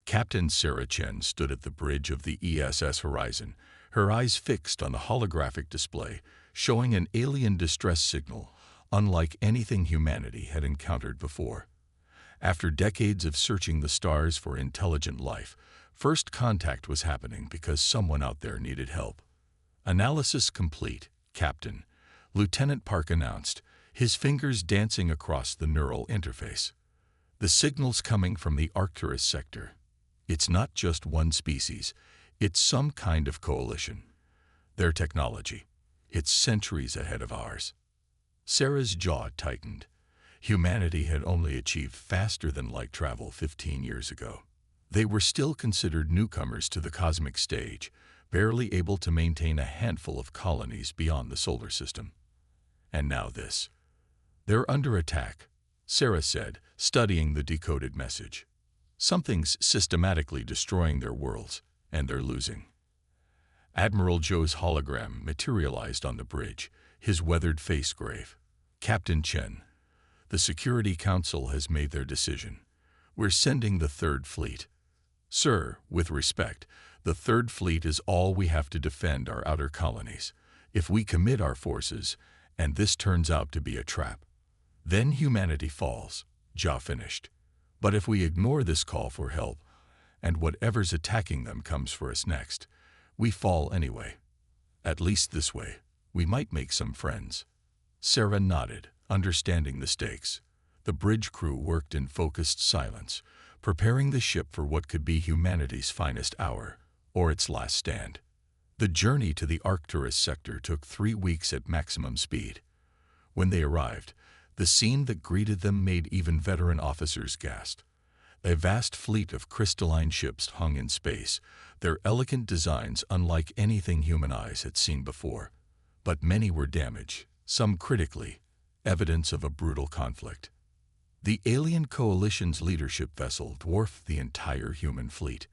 Captain Sarah Chen stood at the bridge of the ESS Horizon, her eyes fixed on the holographic display, showing an alien distress signal unlike anything humanity had encountered before. After decades of searching the stars for intelligent life, first contact was happening because someone out there needed help. Analysis complete, Captain, Lieutenant Park announced, his fingers dancing across the neural interface. The signal's coming from the Arcturus sector. It's not just one species, it's some kind of coalition. Their technology, it's centuries ahead of ours. Sarah's jaw tightened. Humanity had only achieved faster-than-light travel 15 years ago. They were still considered newcomers to the cosmic stage, barely able to maintain a handful of colonies beyond the solar system. And now this. They're under attack, Sarah said, studying the decoded message. Something's systematically destroying their worlds, and they're losing. Admiral Zhou's hologram materialized on the bridge, his weathered face grave. Captain Chen, the Security Council has made their decision. We're sending the Third Fleet. Sir, with respect, the Third Fleet is all we have to defend our outer colonies. If we commit our forces, and this turns out to be a trap, then humanity falls, Zhou finished. But if we ignore this call for help, and whatever's attacking them comes for us next, we fall anyway. At least this way, we might make some friends. Sarah nodded, understanding the stakes. The bridge crew worked in focused silence, preparing the ship for what could be humanity's finest hour, or its last stand. The journey to the Arcturus sector took 3 weeks at maximum speed. When they arrived, the scene that greeted them made even veteran officers gasp. A vast fleet of crystalline ships hung in space, their elegant designs unlike anything human eyes had seen before. But many were damaged, some critically, evidence of a brutal conflict. The alien coalition's leadership vessel dwarfed the entire human fleet.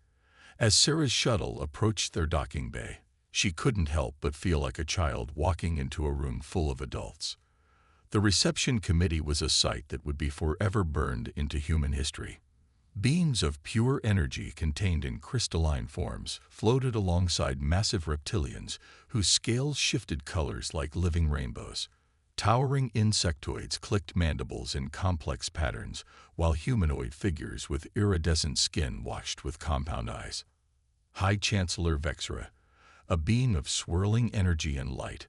As Sarah's shuttle approached their docking bay, she couldn't help but feel like a child walking into a room full of adults. The reception committee was a sight that would be forever burned into human history. Beings of pure energy contained in crystalline forms floated alongside massive reptilians whose scales shifted colors like living rainbows. Towering insectoids clicked mandibles in complex patterns, while humanoid figures with iridescent skin watched with compound eyes. High Chancellor Vexra, a being of swirling energy and light,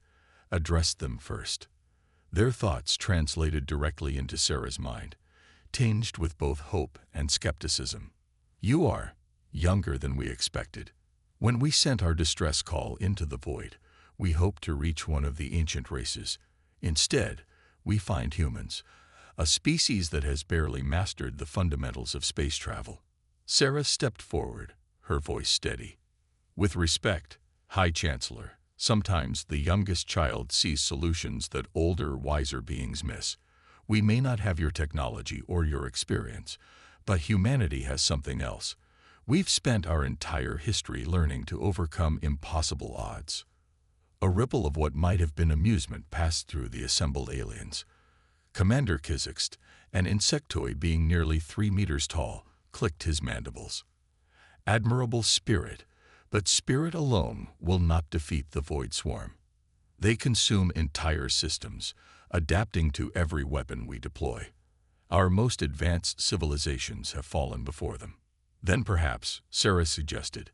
addressed them first. Their thoughts translated directly into Sarah's mind, tinged with both hope and skepticism. You are younger than we expected. When we sent our distress call into the void, we hoped to reach one of the ancient races. Instead, we find humans, a species that has barely mastered the fundamentals of space travel. Sarah stepped forward, her voice steady. With respect, High Chancellor, sometimes the youngest child sees solutions that older, wiser beings miss. We may not have your technology or your experience, but humanity has something else. We've spent our entire history learning to overcome impossible odds. A ripple of what might have been amusement passed through the assembled aliens. Commander Kizixt, an insectoid being nearly 3 meters tall, clicked his mandibles. Admirable spirit, but spirit alone will not defeat the Void Swarm. They consume entire systems, adapting to every weapon we deploy. Our most advanced civilizations have fallen before them. Then perhaps, Sarah suggested,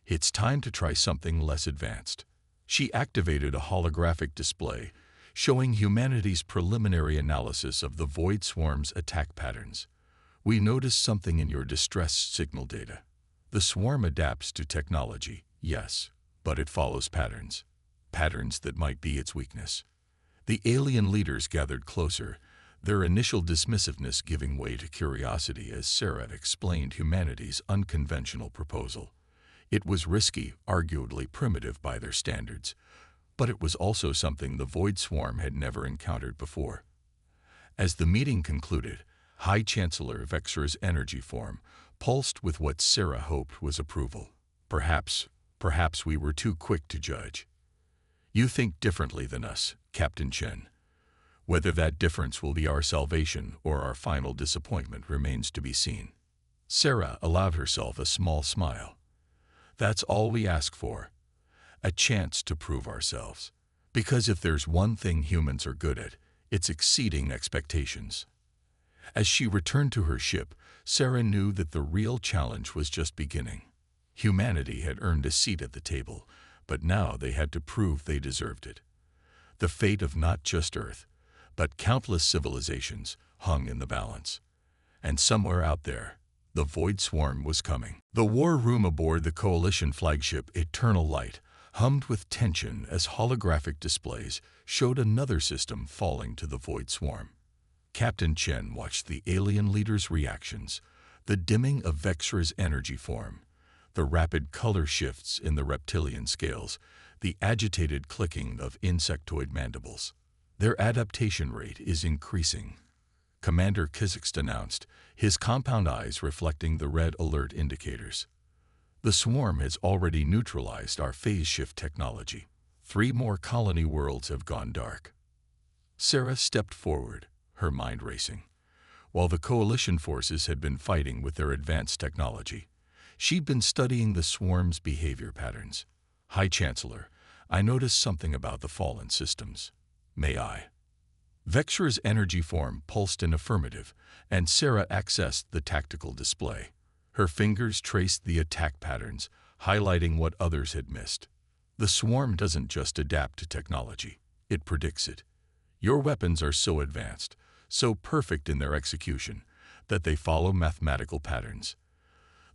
it's time to try something less advanced. She activated a holographic display, showing humanity's preliminary analysis of the Void Swarm's attack patterns. We noticed something in your distress signal data. The swarm adapts to technology, yes, but it follows patterns. Patterns that might be its weakness. The alien leaders gathered closer, their initial dismissiveness giving way to curiosity as Sarah explained humanity's unconventional proposal. It was risky, arguably primitive by their standards, but it was also something the Void Swarm had never encountered before. As the meeting concluded, High Chancellor Vexra's energy form pulsed with what Sarah hoped was approval. Perhaps we were too quick to judge. You think differently than us, Captain Chen. Whether that difference will be our salvation or our final disappointment remains to be seen. Sarah allowed herself a small smile. That's all we ask for. A chance to prove ourselves. Because if there's one thing humans are good at, it's exceeding expectations. As she returned to her ship, Sarah knew that the real challenge was just beginning. Humanity had earned a seat at the table, but now they had to prove they deserved it. The fate of not just Earth, but countless civilizations hung in the balance. And somewhere out there, the Void Swarm was coming. The war room aboard the Coalition flagship Eternal Light hummed with tension as holographic displays showed another system falling to the Void Swarm. Captain Chen watched the alien leader's reactions, the dimming of Vexra's energy form, the rapid color shifts in the reptilian scales, the agitated clicking of insectoid mandibles. Their adaptation rate is increasing, Commander Kizikst announced, his compound eyes reflecting the red alert indicators. The swarm has already neutralized our phase shift technology. 3 more colony worlds have gone dark. Sarah stepped forward, her mind racing. While the coalition forces had been fighting with their advanced technology, she'd been studying the swarm's behavior patterns. High Chancellor, I noticed something about the fallen systems. May I? Vexra's energy form pulsed in affirmative, and Sarah accessed the tactical display. Her fingers traced the attack patterns, highlighting what others had missed. The swarm doesn't just adapt to technology, it predicts it. Your weapons are so advanced, so perfect in their execution, that they follow mathematical patterns.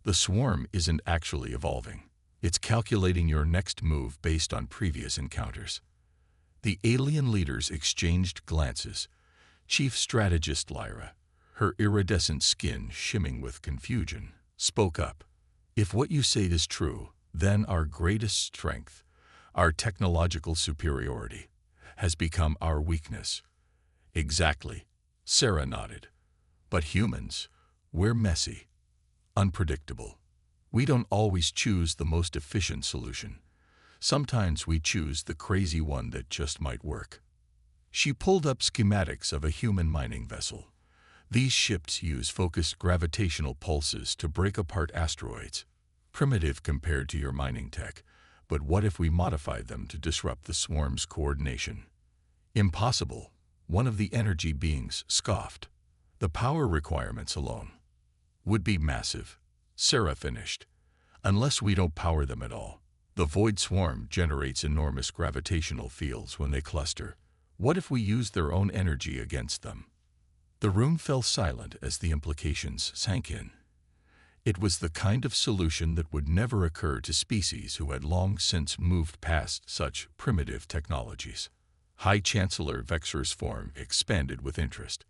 The swarm isn't actually evolving. It's calculating your next move based on previous encounters. The alien leaders exchanged glances. Chief Strategist Lyra, her iridescent skin shimming with confusion, spoke up. If what you say is true, then our greatest strength, our technological superiority, has become our weakness. Exactly, Sarah nodded. But humans, we're messy, unpredictable. We don't always choose the most efficient solution. Sometimes we choose the crazy one that just might work. She pulled up schematics of a human mining vessel. These ships use focused gravitational pulses to break apart asteroids. Primitive compared to your mining tech, but what if we modified them to disrupt the swarm's coordination? Impossible, one of the energy beings scoffed. The power requirements alone would be massive, Sarah finished. Unless we don't power them at all. The Void Swarm generates enormous gravitational fields when they cluster. What if we use their own energy against them? The room fell silent as the implications sank in. It was the kind of solution that would never occur to species who had long since moved past such primitive technologies. High Chancellor Vexra's form expanded with interest.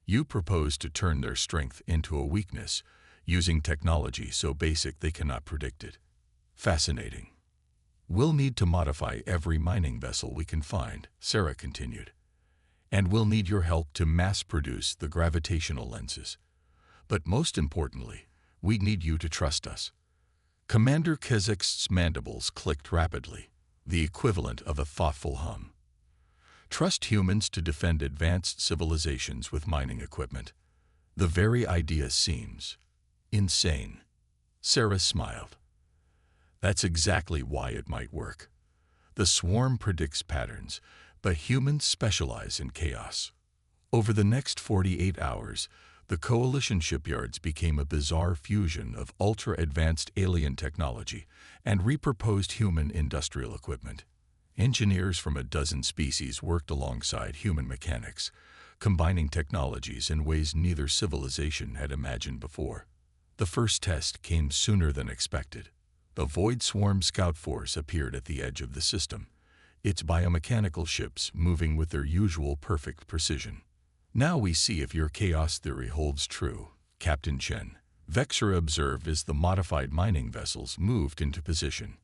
You propose to turn their strength into a weakness, using technology so basic they cannot predict it. Fascinating. We'll need to modify every mining vessel we can find, Sarah continued. And we'll need your help to mass-produce the gravitational lenses. But most importantly, we need you to trust us. Commander Kizikst's mandibles clicked rapidly, the equivalent of a thoughtful hum. Trust humans to defend advanced civilizations with mining equipment. The very idea seems insane. Sarah smiled. That's exactly why it might work. The swarm predicts patterns, but humans specialize in chaos. Over the next 48 hours, the coalition shipyards became a bizarre fusion of ultra-advanced alien technology and repurposed human industrial equipment. Engineers from a dozen species worked alongside human mechanics, combining technologies in ways neither civilization had imagined before. The first test came sooner than expected. The Void Swarm Scout Force appeared at the edge of the system, its biomechanical ships moving with their usual perfect precision. Now we see if your chaos theory holds true, Captain Chen. Vexra observed as the modified mining vessels moved into position.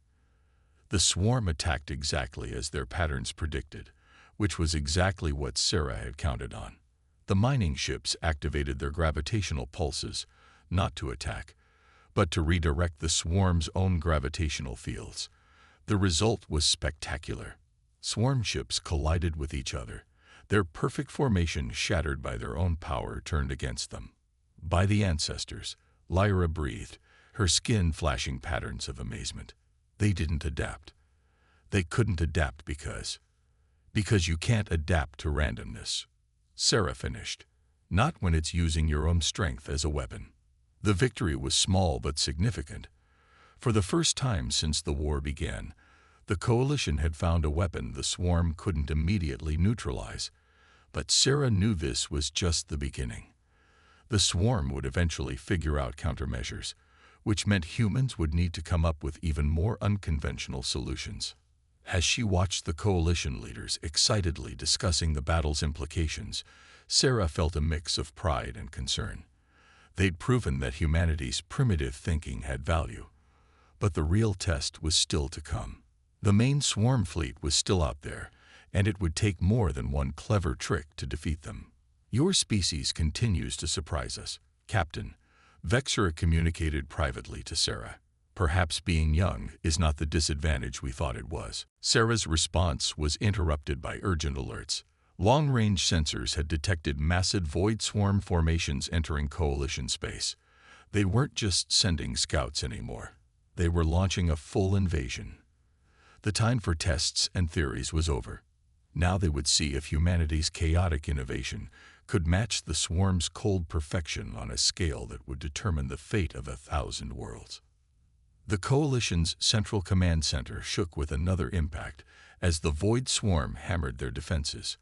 The swarm attacked exactly as their patterns predicted, which was exactly what Sarah had counted on. The mining ships activated their gravitational pulses, not to attack, but to redirect the swarm's own gravitational fields. The result was spectacular. Swarm ships collided with each other, their perfect formation shattered by their own power turned against them. By the ancestors, Lyra breathed, her skin flashing patterns of amazement. They didn't adapt. They couldn't adapt because you can't adapt to randomness. Sarah finished. Not when it's using your own strength as a weapon. The victory was small but significant. For the first time since the war began, the coalition had found a weapon the swarm couldn't immediately neutralize. But Sarah knew this was just the beginning. The swarm would eventually figure out countermeasures, which meant humans would need to come up with even more unconventional solutions. As she watched the coalition leaders excitedly discussing the battle's implications, Sarah felt a mix of pride and concern. They'd proven that humanity's primitive thinking had value. But the real test was still to come. The main swarm fleet was still out there, and it would take more than one clever trick to defeat them. Your species continues to surprise us, Captain, Vexera communicated privately to Sarah. Perhaps being young is not the disadvantage we thought it was. Sarah's response was interrupted by urgent alerts. Long-range sensors had detected massive void swarm formations entering coalition space. They weren't just sending scouts anymore. They were launching a full invasion. The time for tests and theories was over. Now they would see if humanity's chaotic innovation could match the swarm's cold perfection on a scale that would determine the fate of 1,000 worlds. The coalition's central command center shook with another impact as the void swarm hammered their defenses.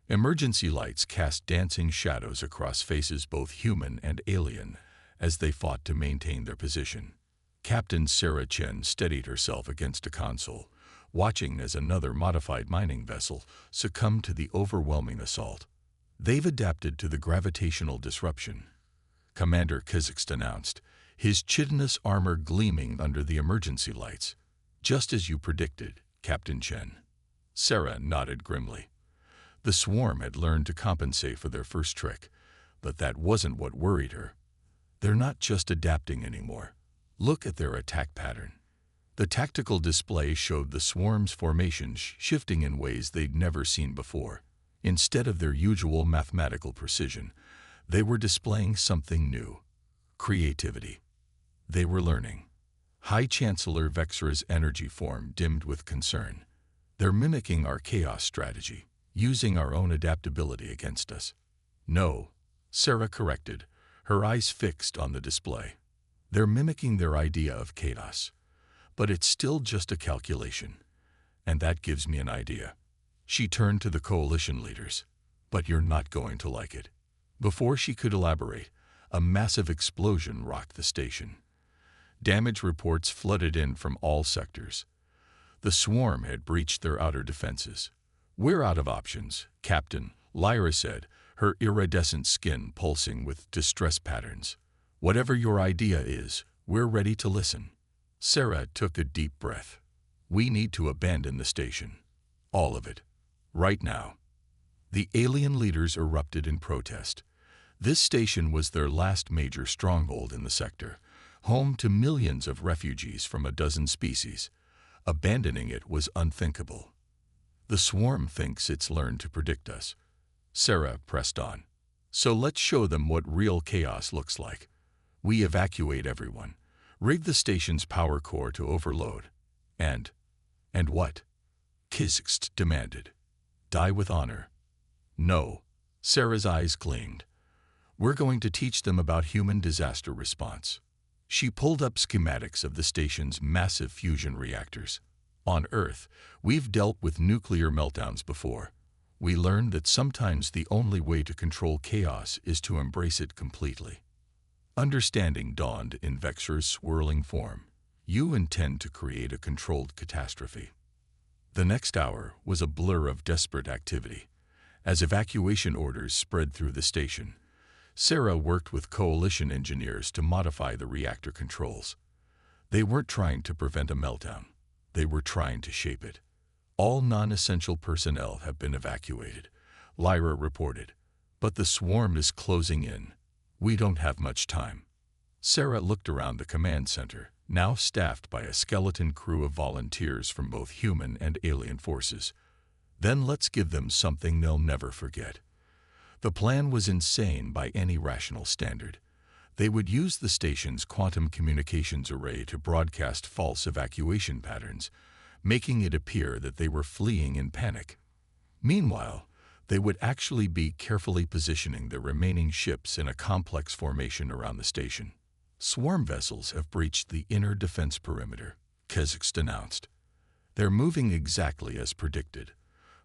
Emergency lights cast dancing shadows across faces both human and alien as they fought to maintain their position. Captain Sarah Chen steadied herself against a console, watching as another modified mining vessel succumbed to the overwhelming assault. They've adapted to the gravitational disruption, Commander Kizikst announced, his chitinous armor gleaming under the emergency lights. Just as you predicted, Captain Chen. Sarah nodded grimly. The swarm had learned to compensate for their first trick, but that wasn't what worried her. They're not just adapting anymore. Look at their attack pattern. The tactical display showed the swarm's formations shifting in ways they'd never seen before. Instead of their usual mathematical precision, they were displaying something new: creativity. They were learning. High Chancellor Vexera's energy form dimmed with concern. They're mimicking our chaos strategy, using our own adaptability against us. No, Sarah corrected, her eyes fixed on the display. They're mimicking their idea of chaos. But it's still just a calculation. And that gives me an idea. She turned to the coalition leaders. But you're not going to like it. Before she could elaborate, a massive explosion rocked the station. Damage reports flooded in from all sectors. The swarm had breached their outer defenses. We're out of options, Captain, Lyra said, her iridescent skin pulsing with distress patterns. Whatever your idea is, we're ready to listen. Sarah took a deep breath. We need to abandon the station. All of it. Right now. The alien leaders erupted in protest. This station was their last major stronghold in the sector, home to millions of refugees from a dozen species. Abandoning it was unthinkable. The swarm thinks it's learned to predict us. Sarah pressed on. So let's show them what real chaos looks like. We evacuate everyone. Rig the station's power core to overload. And what? Kizikst demanded. Die with honor. No. Sarah's eyes gleamed. We're going to teach them about human disaster response. She pulled up schematics of the station's massive fusion reactors. On Earth, we've dealt with nuclear meltdowns before. We learned that sometimes the only way to control chaos is to embrace it completely. Understanding dawned in Vexera's swirling form. You intend to create a controlled catastrophe. The next hour was a blur of desperate activity. As evacuation orders spread through the station, Sarah worked with coalition engineers to modify the reactor controls. They weren't trying to prevent a meltdown. They were trying to shape it. All non-essential personnel have been evacuated, Lyra reported. But the swarm is closing in. We don't have much time. Sarah looked around the command center, now staffed by a skeleton crew of volunteers from both human and alien forces. Then let's give them something they'll never forget. The plan was insane by any rational standard. They would use the station's quantum communications array to broadcast false evacuation patterns, making it appear that they were fleeing in panic. Meanwhile, they would actually be carefully positioning the remaining ships in a complex formation around the station. Swarm vessels have breached the inner defense perimeter, Kazakhstan announced. They're moving exactly as predicted,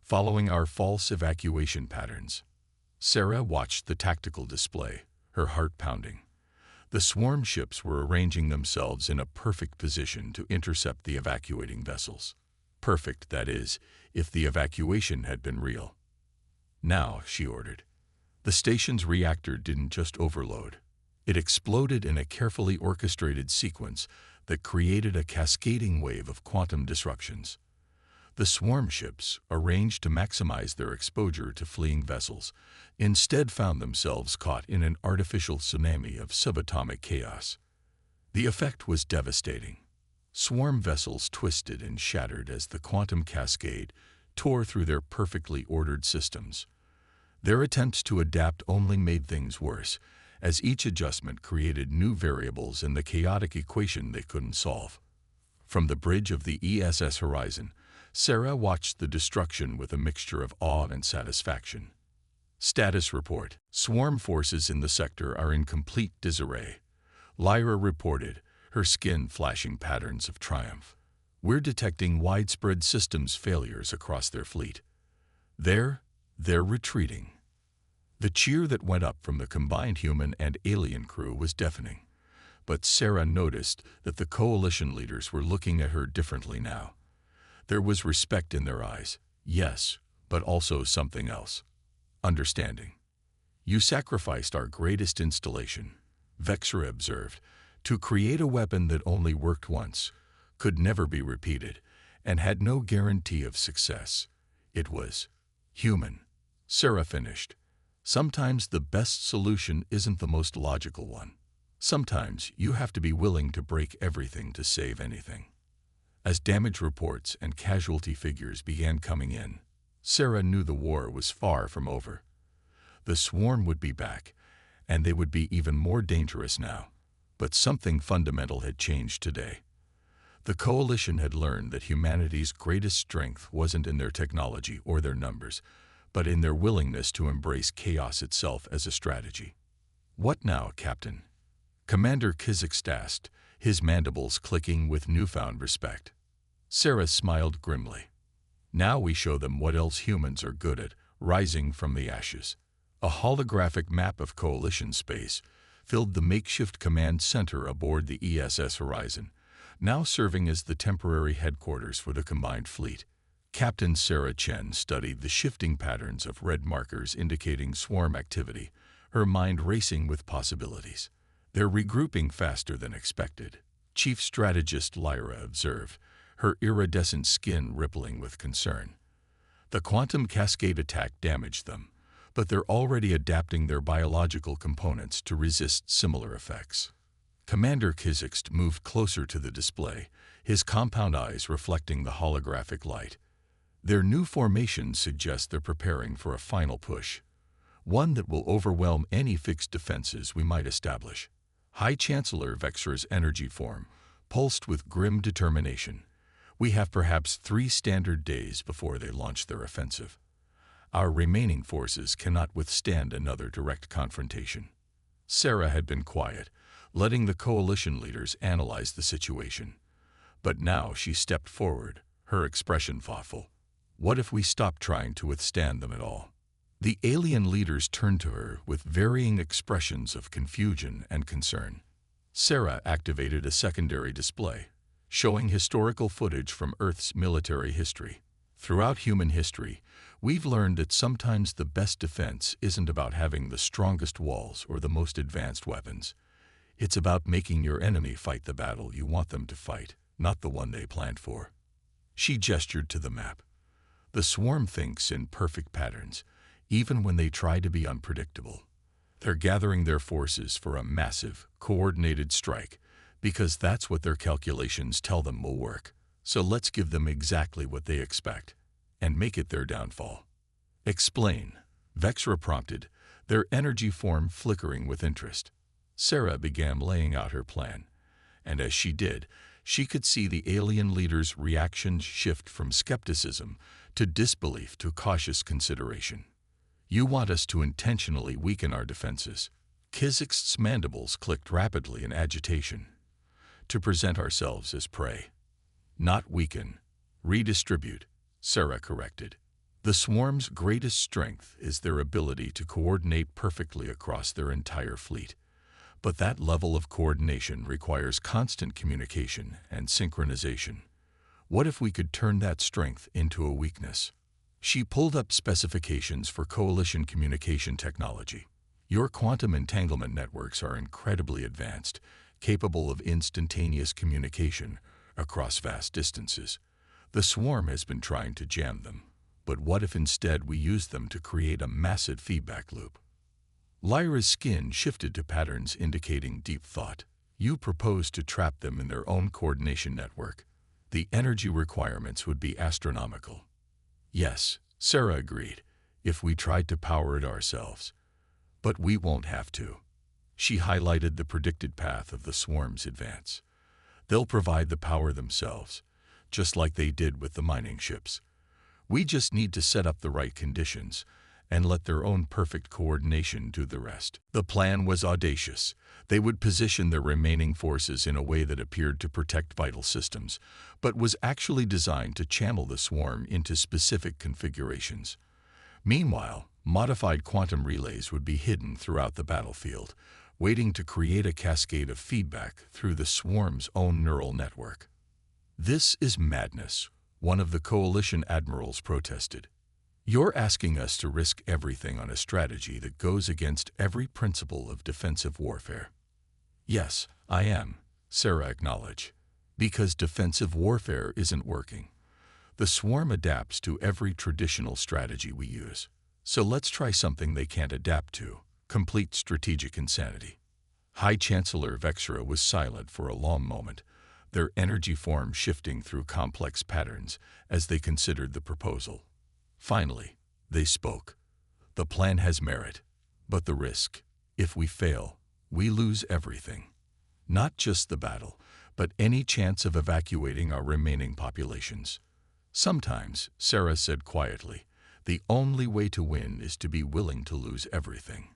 following our false evacuation patterns. Sarah watched the tactical display, her heart pounding. The swarm ships were arranging themselves in a perfect position to intercept the evacuating vessels. Perfect, that is, if the evacuation had been real. Now, she ordered. The station's reactor didn't just overload. It exploded in a carefully orchestrated sequence that created a cascading wave of quantum disruptions. The swarm ships, arranged to maximize their exposure to fleeing vessels, instead found themselves caught in an artificial tsunami of subatomic chaos. The effect was devastating. Swarm vessels twisted and shattered as the quantum cascade tore through their perfectly ordered systems. Their attempts to adapt only made things worse, as each adjustment created new variables in the chaotic equation they couldn't solve. From the bridge of the ESS Horizon, Sarah watched the destruction with a mixture of awe and satisfaction. Status report. Swarm forces in the sector are in complete disarray. Lyra reported, her skin flashing patterns of triumph. We're detecting widespread systems failures across their fleet. They're retreating. The cheer that went up from the combined human and alien crew was deafening. But Sarah noticed that the coalition leaders were looking at her differently now. There was respect in their eyes, yes, but also something else. Understanding. You sacrificed our greatest installation, Vexra observed, to create a weapon that only worked once, could never be repeated, and had no guarantee of success. It was human. Sarah finished. Sometimes the best solution isn't the most logical one. Sometimes you have to be willing to break everything to save anything. As damage reports and casualty figures began coming in, Sarah knew the war was far from over. The swarm would be back, and they would be even more dangerous now. But something fundamental had changed today. The coalition had learned that humanity's greatest strength wasn't in their technology or their numbers, but in their willingness to embrace chaos itself as a strategy. What now, Captain? Commander Kazakhstan asked, his mandibles clicking with newfound respect. Sarah smiled grimly. Now we show them what else humans are good at, rising from the ashes. A holographic map of coalition space filled the makeshift command center aboard the ESS Horizon, now serving as the temporary headquarters for the combined fleet. Captain Sarah Chen studied the shifting patterns of red markers indicating swarm activity, her mind racing with possibilities. They're regrouping faster than expected, Chief Strategist Lyra observed, her iridescent skin rippling with concern. The quantum cascade attack damaged them, but they're already adapting their biological components to resist similar effects. Commander Kazakhstan moved closer to the display, his compound eyes reflecting the holographic light. Their new formation suggests they're preparing for a final push, one that will overwhelm any fixed defenses we might establish. High Chancellor Vexra's energy form pulsed with grim determination. We have perhaps 3 standard days before they launch their offensive. Our remaining forces cannot withstand another direct confrontation. Sarah had been quiet, letting the coalition leaders analyze the situation. But now she stepped forward, her expression thoughtful. What if we stop trying to withstand them at all? The alien leaders turned to her with varying expressions of confusion and concern. Sarah activated a secondary display, showing historical footage from Earth's military history. Throughout human history, we've learned that sometimes the best defense isn't about having the strongest walls or the most advanced weapons. It's about making your enemy fight the battle you want them to fight, not the one they planned for. She gestured to the map. The swarm thinks in perfect patterns, even when they try to be unpredictable. They're gathering their forces for a massive, coordinated strike, because that's what their calculations tell them will work. So let's give them exactly what they expect, and make it their downfall. Explain, Vexra prompted, their energy form flickering with interest. Sarah began laying out her plan, and as she did, she could see the alien leader's reactions shift from skepticism to disbelief to cautious consideration. You want us to intentionally weaken our defenses. Kizik's mandibles clicked rapidly in agitation. To present ourselves as prey. Not weaken. Redistribute, Sarah corrected. The swarm's greatest strength is their ability to coordinate perfectly across their entire fleet. But that level of coordination requires constant communication and synchronization. What if we could turn that strength into a weakness? She pulled up specifications for coalition communication technology. Your quantum entanglement networks are incredibly advanced, capable of instantaneous communication across vast distances. The swarm has been trying to jam them, but what if instead we use them to create a massive feedback loop? Lyra's skin shifted to patterns indicating deep thought. You propose to trap them in their own coordination network. The energy requirements would be astronomical. Yes, Sarah agreed, if we tried to power it ourselves. But we won't have to. She highlighted the predicted path of the swarm's advance. They'll provide the power themselves, just like they did with the mining ships. We just need to set up the right conditions and let their own perfect coordination do the rest. The plan was audacious. They would position their remaining forces in a way that appeared to protect vital systems, but was actually designed to channel the swarm into specific configurations. Meanwhile, modified quantum relays would be hidden throughout the battlefield, waiting to create a cascade of feedback through the swarm's own neural network. This is madness, one of the coalition admirals protested. You're asking us to risk everything on a strategy that goes against every principle of defensive warfare. Yes, I am, Sarah acknowledged, because defensive warfare isn't working. The swarm adapts to every traditional strategy we use. So let's try something they can't adapt to, complete strategic insanity. High Chancellor Vexra was silent for a long moment, their energy form shifting through complex patterns as they considered the proposal. Finally, they spoke. The plan has merit, but the risk. If we fail, we lose everything. Not just the battle, but any chance of evacuating our remaining populations. Sometimes, Sarah said quietly, the only way to win is to be willing to lose everything.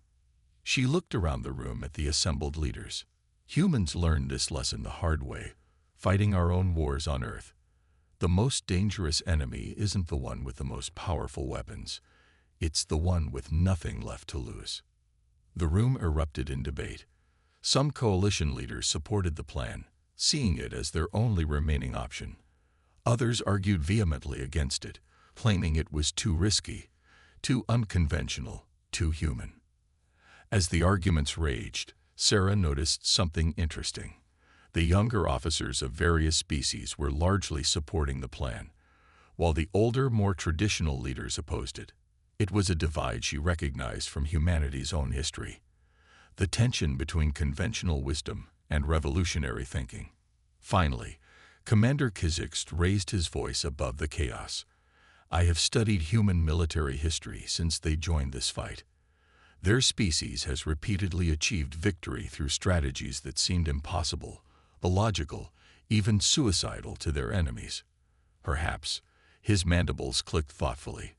She looked around the room at the assembled leaders. Humans learned this lesson the hard way, fighting our own wars on Earth. The most dangerous enemy isn't the one with the most powerful weapons. It's the one with nothing left to lose. The room erupted in debate. Some coalition leaders supported the plan, seeing it as their only remaining option. Others argued vehemently against it, claiming it was too risky, too unconventional, too human. As the arguments raged, Sarah noticed something interesting. The younger officers of various species were largely supporting the plan, while the older, more traditional leaders opposed it. It was a divide she recognized from humanity's own history. The tension between conventional wisdom and revolutionary thinking. Finally, Commander Kizik raised his voice above the chaos. I have studied human military history since they joined this fight. Their species has repeatedly achieved victory through strategies that seemed impossible, illogical, even suicidal to their enemies. Perhaps, his mandibles clicked thoughtfully,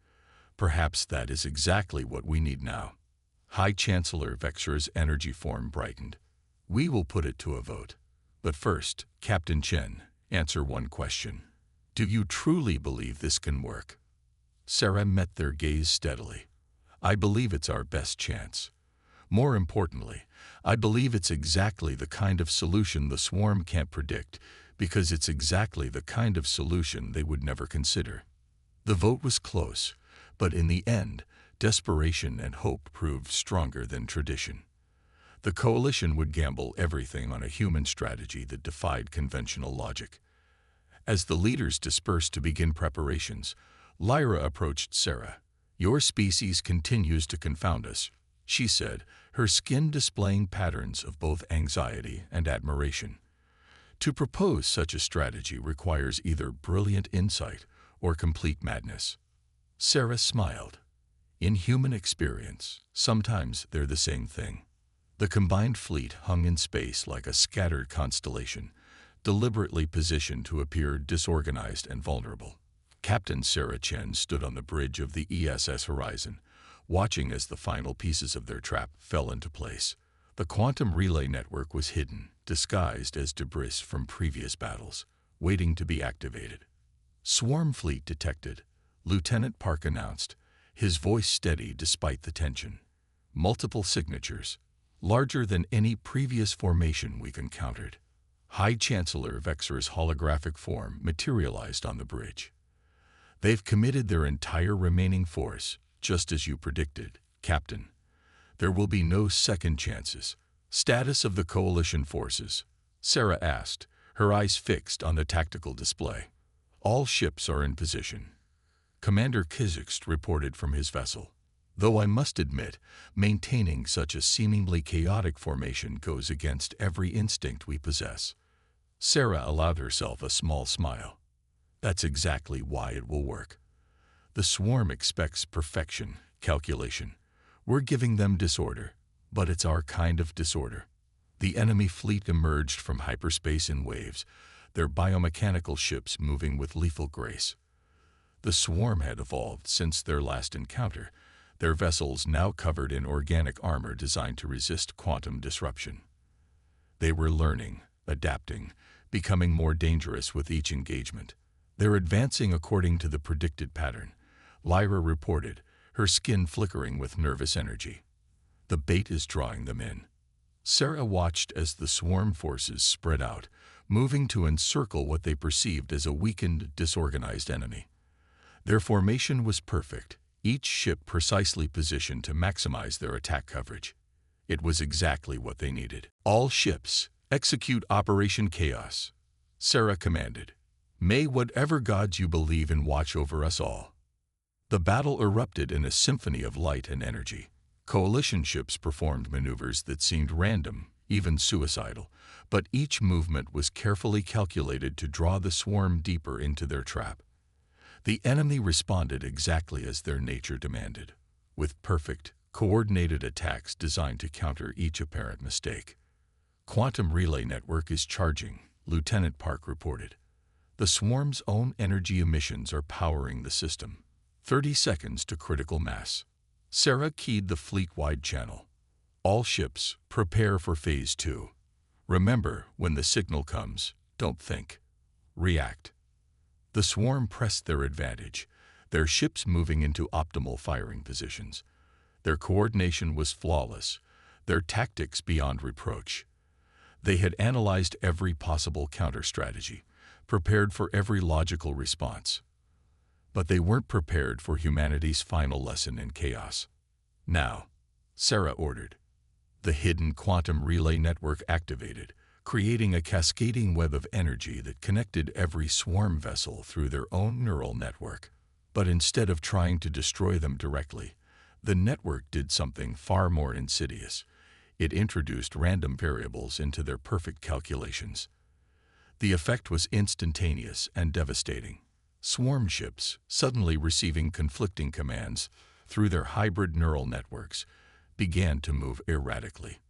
perhaps that is exactly what we need now. High Chancellor Vexra's energy form brightened. We will put it to a vote. But first, Captain Chen, answer one question. Do you truly believe this can work? Sarah met their gaze steadily. I believe it's our best chance. More importantly, I believe it's exactly the kind of solution the swarm can't predict, because it's exactly the kind of solution they would never consider. The vote was close, but in the end, desperation and hope proved stronger than tradition. The coalition would gamble everything on a human strategy that defied conventional logic. As the leaders dispersed to begin preparations, Lyra approached Sarah. Your species continues to confound us, she said, her skin displaying patterns of both anxiety and admiration. To propose such a strategy requires either brilliant insight or complete madness. Sarah smiled. In human experience, sometimes they're the same thing. The combined fleet hung in space like a scattered constellation, deliberately positioned to appear disorganized and vulnerable. Captain Sarah Chen stood on the bridge of the ESS Horizon, watching as the final pieces of their trap fell into place. The quantum relay network was hidden, disguised as debris from previous battles, waiting to be activated. Swarm fleet detected, Lieutenant Park announced, his voice steady despite the tension. Multiple signatures, larger than any previous formation we've encountered. High Chancellor Vexor's holographic form materialized on the bridge. They've committed their entire remaining force, just as you predicted, Captain. There will be no second chances. Status of the coalition forces, Sarah asked, her eyes fixed on the tactical display. All ships are in position. Commander Kizikst reported from his vessel. Though I must admit, maintaining such a seemingly chaotic formation goes against every instinct we possess. Sarah allowed herself a small smile. That's exactly why it will work. The swarm expects perfection, calculation. We're giving them disorder, but it's our kind of disorder. The enemy fleet emerged from hyperspace in waves, their biomechanical ships moving with lethal grace. The swarm had evolved since their last encounter, their vessels now covered in organic armor designed to resist quantum disruption. They were learning, adapting, becoming more dangerous with each engagement. They're advancing according to the predicted pattern, Lyra reported, her skin flickering with nervous energy. The bait is drawing them in. Sarah watched as the swarm forces spread out, moving to encircle what they perceived as a weakened, disorganized enemy. Their formation was perfect, each ship precisely positioned to maximize their attack coverage. It was exactly what they needed. All ships, execute Operation Chaos, Sarah commanded. May whatever gods you believe in watch over us all. The battle erupted in a symphony of light and energy. Coalition ships performed maneuvers that seemed random, even suicidal, but each movement was carefully calculated to draw the swarm deeper into their trap. The enemy responded exactly as their nature demanded, with perfect, coordinated attacks designed to counter each apparent mistake. Quantum relay network is charging, Lieutenant Park reported. The swarm's own energy emissions are powering the system. 30 seconds to critical mass. Sarah keyed the fleet-wide channel. All ships, prepare for Phase 2. Remember, when the signal comes, don't think. React. The swarm pressed their advantage, their ships moving into optimal firing positions. Their coordination was flawless, their tactics beyond reproach. They had analyzed every possible counter-strategy, prepared for every logical response. But they weren't prepared for humanity's final lesson in chaos. Now, Sarah ordered. The hidden quantum relay network activated, creating a cascading web of energy that connected every swarm vessel through their own neural network. But instead of trying to destroy them directly, the network did something far more insidious. It introduced random variables into their perfect calculations. The effect was instantaneous and devastating. Swarm ships, suddenly receiving conflicting commands through their hybrid neural networks, began to move erratically.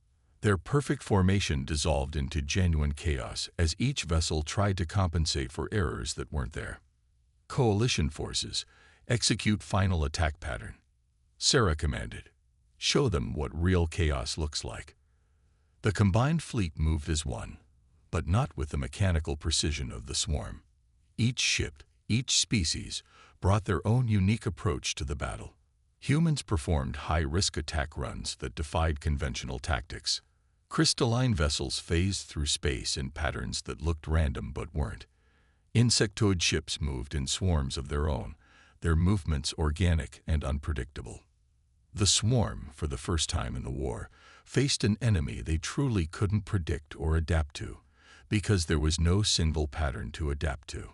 Their perfect formation dissolved into genuine chaos as each vessel tried to compensate for errors that weren't there. Coalition forces, execute final attack pattern, Sarah commanded. Show them what real chaos looks like. The combined fleet moved as one, but not with the mechanical precision of the swarm. Each ship, each species, brought their own unique approach to the battle. Humans performed high-risk attack runs that defied conventional tactics. Crystalline vessels phased through space in patterns that looked random but weren't. Insectoid ships moved in swarms of their own, their movements organic and unpredictable. The swarm, for the first time in the war, faced an enemy they truly couldn't predict or adapt to, because there was no single pattern to adapt to.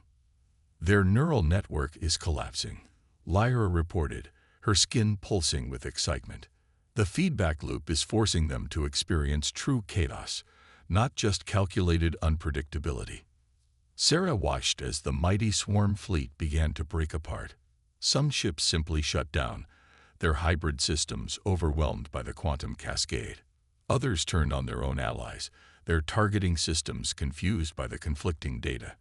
Their neural network is collapsing, Lyra reported, her skin pulsing with excitement. The feedback loop is forcing them to experience true chaos, not just calculated unpredictability. Sarah watched as the mighty swarm fleet began to break apart. Some ships simply shut down, their hybrid systems overwhelmed by the quantum cascade. Others turned on their own allies, their targeting systems confused by the conflicting data.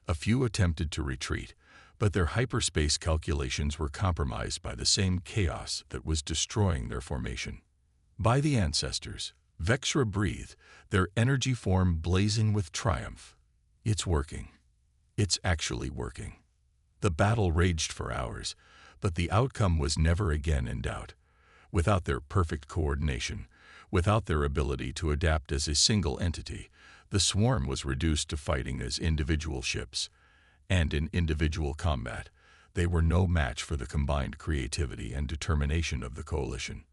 A few attempted to retreat, but their hyperspace calculations were compromised by the same chaos that was destroying their formation. By the ancestors, Vexra breathed, their energy form blazing with triumph. It's working. It's actually working. The battle raged for hours, but the outcome was never again in doubt. Without their perfect coordination, without their ability to adapt as a single entity, the swarm was reduced to fighting as individual ships. And in individual combat, they were no match for the combined creativity and determination of the coalition.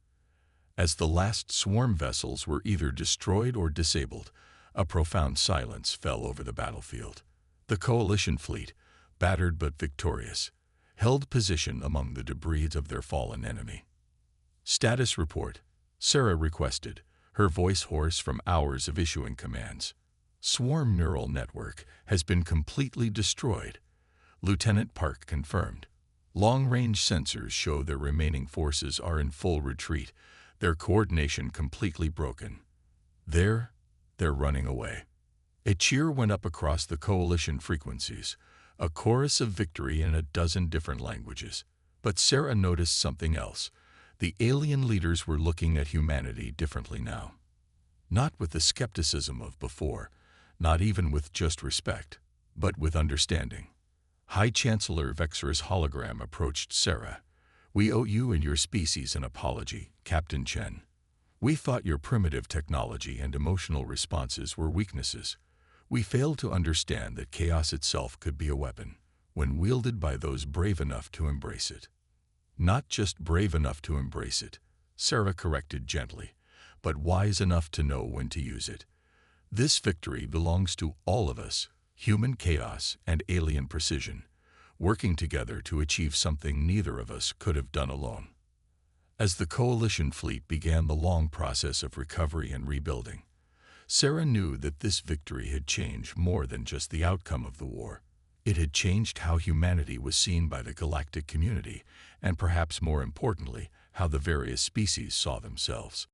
As the last swarm vessels were either destroyed or disabled, a profound silence fell over the battlefield. The coalition fleet, battered but victorious, held position among the debris of their fallen enemy. "Status report," Sarah requested, her voice hoarse from hours of issuing commands. "Swarm neural network has been completely destroyed," Lieutenant Park confirmed. "Long-range sensors show their remaining forces are in full retreat, their coordination completely broken. They're running away." A cheer went up across the coalition frequencies, a chorus of victory in a dozen different languages. But Sarah noticed something else. The alien leaders were looking at humanity differently now. Not with the skepticism of before, not even with just respect, but with understanding. High Chancellor Vexra's hologram approached Sarah. "We owe you and your species an apology, Captain Chen. We thought your primitive technology and emotional responses were weaknesses. We failed to understand that chaos itself could be a weapon, when wielded by those brave enough to embrace it." "Not just brave enough to embrace it," Sarah corrected gently, "but wise enough to know when to use it. This victory belongs to all of us, human chaos and alien precision, working together to achieve something neither of us could have done alone." As the coalition fleet began the long process of recovery and rebuilding, Sarah knew that this victory had changed more than just the outcome of the war. It had changed how humanity was seen by the galactic community, and perhaps more importantly, how the various species saw themselves.